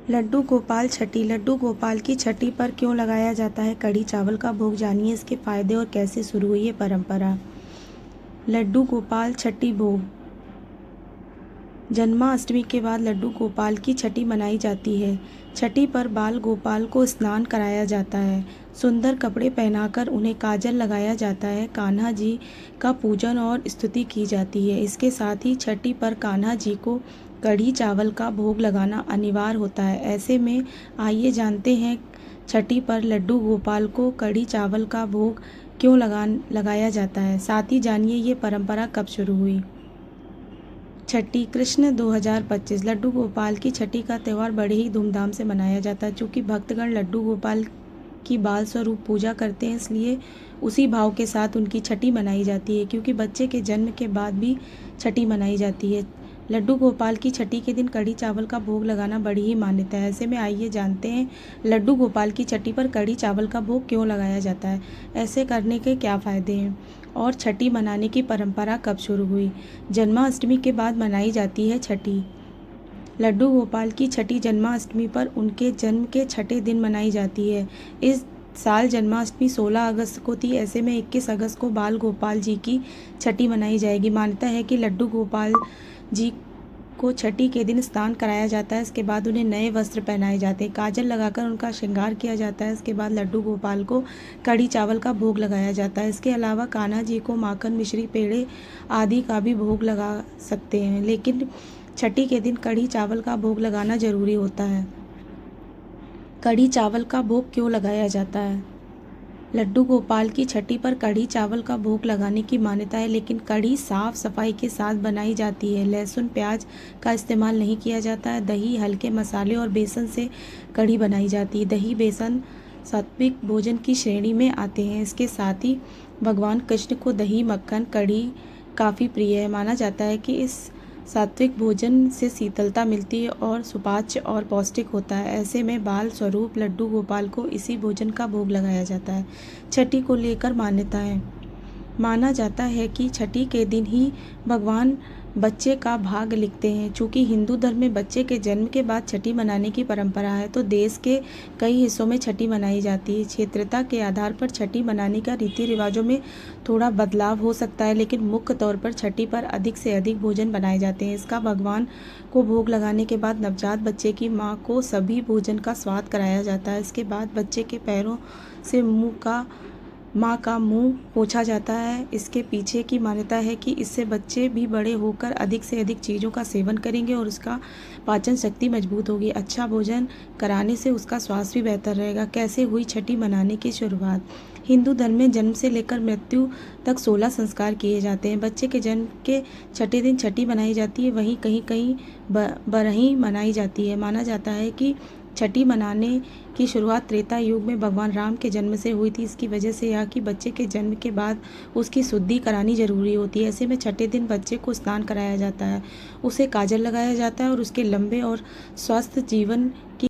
लड्डू गोपाल छठी। लड्डू गोपाल की छठी पर क्यों लगाया जाता है कढ़ी चावल का भोग, जानिए इसके फायदे और कैसे शुरू हुई ये परंपरा। लड्डू गोपाल छठी भोग। जन्माष्टमी के बाद लड्डू गोपाल की छठी मनाई जाती है। छठी पर बाल गोपाल को स्नान कराया जाता है, सुंदर कपड़े पहनाकर उन्हें काजल लगाया जाता है, कान्हा जी का पूजन और स्तुति की जाती है। इसके साथ ही छठी पर कान्हा जी को कढ़ी चावल का भोग लगाना अनिवार्य होता है। ऐसे में आइए जानते हैं छठी पर लड्डू गोपाल को कढ़ी चावल का भोग क्यों लगाया जाता है। साथ ही जानिए ये परंपरा कब शुरू हुई। छठी कृष्ण 2025। लड्डू गोपाल की छठी का त्यौहार बड़े ही धूमधाम से मनाया जाता है। चूँकि भक्तगण लड्डू गोपाल की बाल स्वरूप पूजा करते हैं, इसलिए उसी भाव के साथ उनकी छठी मनाई जाती है। क्योंकि बच्चे के जन्म के बाद भी छठी मनाई जाती है। लड्डू गोपाल की छठी के दिन कढ़ी चावल का भोग लगाना बड़ी ही मान्यता है। ऐसे में आइए जानते हैं लड्डू गोपाल की छठी पर कढ़ी चावल का भोग क्यों लगाया जाता है, ऐसे करने के क्या फ़ायदे हैं और छठी मनाने की परंपरा कब शुरू हुई। जन्माष्टमी के बाद मनाई जाती है छठी। लड्डू गोपाल की छठी जन्माष्टमी पर उनके जन्म के छठे दिन मनाई जाती है। इस साल जन्माष्टमी 16 अगस्त को थी। ऐसे में 21 अगस्त को बाल गोपाल जी की छठी मनाई जाएगी। मान्यता है कि लड्डू गोपाल जी को छठी के दिन स्नान कराया जाता है। इसके बाद उन्हें नए वस्त्र पहनाए जाते हैं, काजल लगाकर उनका श्रृंगार किया जाता है। इसके बाद लड्डू गोपाल को कढ़ी चावल का भोग लगाया जाता है। इसके अलावा कान्हा जी को माखन, मिश्री, पेड़े आदि का भी भोग लगा सकते हैं, लेकिन छठी के दिन कढ़ी चावल का भोग लगाना जरूरी होता है। कढ़ी चावल का भोग क्यों लगाया जाता है। लड्डू गोपाल की छठी पर कढ़ी चावल का भोग लगाने की मान्यता है, लेकिन कढ़ी साफ सफाई के साथ बनाई जाती है। लहसुन, प्याज का इस्तेमाल नहीं किया जाता है। दही, हल्के मसाले और बेसन से कढ़ी बनाई जाती है। दही, बेसन सात्विक भोजन की श्रेणी में आते हैं। इसके साथ ही भगवान कृष्ण को दही, मक्खन, कढ़ी काफ़ी प्रिय है। माना जाता है कि इस सात्विक भोजन से शीतलता मिलती है और सुपाच्य और पौष्टिक होता है। ऐसे में बाल स्वरूप लड्डू गोपाल को इसी भोजन का भोग लगाया जाता है। छठी को लेकर मान्यता है। माना जाता है कि छठी के दिन ही भगवान बच्चे का भाग लिखते हैं। चूँकि हिंदू धर्म में बच्चे के जन्म के बाद छठी मनाने की परंपरा है, तो देश के कई हिस्सों में छठी मनाई जाती है। क्षेत्रता के आधार पर छठी मनाने का रीति रिवाजों में थोड़ा बदलाव हो सकता है, लेकिन मुख्य तौर पर छठी पर अधिक से अधिक भोजन बनाए जाते हैं। इसका भगवान को भोग लगाने के बाद नवजात बच्चे की माँ को सभी भोजन का स्वाद कराया जाता है। इसके बाद बच्चे के पैरों से माँ का मुंह पोंछा जाता है। इसके पीछे की मान्यता है कि इससे बच्चे भी बड़े होकर अधिक से अधिक चीज़ों का सेवन करेंगे और उसका पाचन शक्ति मजबूत होगी। अच्छा भोजन कराने से उसका स्वास्थ्य भी बेहतर रहेगा। कैसे हुई छठी मनाने की शुरुआत। हिंदू धर्म में जन्म से लेकर मृत्यु तक 16 संस्कार किए जाते हैं। बच्चे के जन्म के छठे दिन छठी मनाई जाती है, वहीं कहीं कहीं बरही मनाई जाती है। माना जाता है कि छठी मनाने की शुरुआत त्रेता युग में भगवान राम के जन्म से हुई थी। इसकी वजह से यह कि बच्चे के जन्म के बाद उसकी शुद्धि करानी जरूरी होती है। ऐसे में छठे दिन बच्चे को स्नान कराया जाता है, उसे काजल लगाया जाता है और उसके लंबे और स्वस्थ जीवन की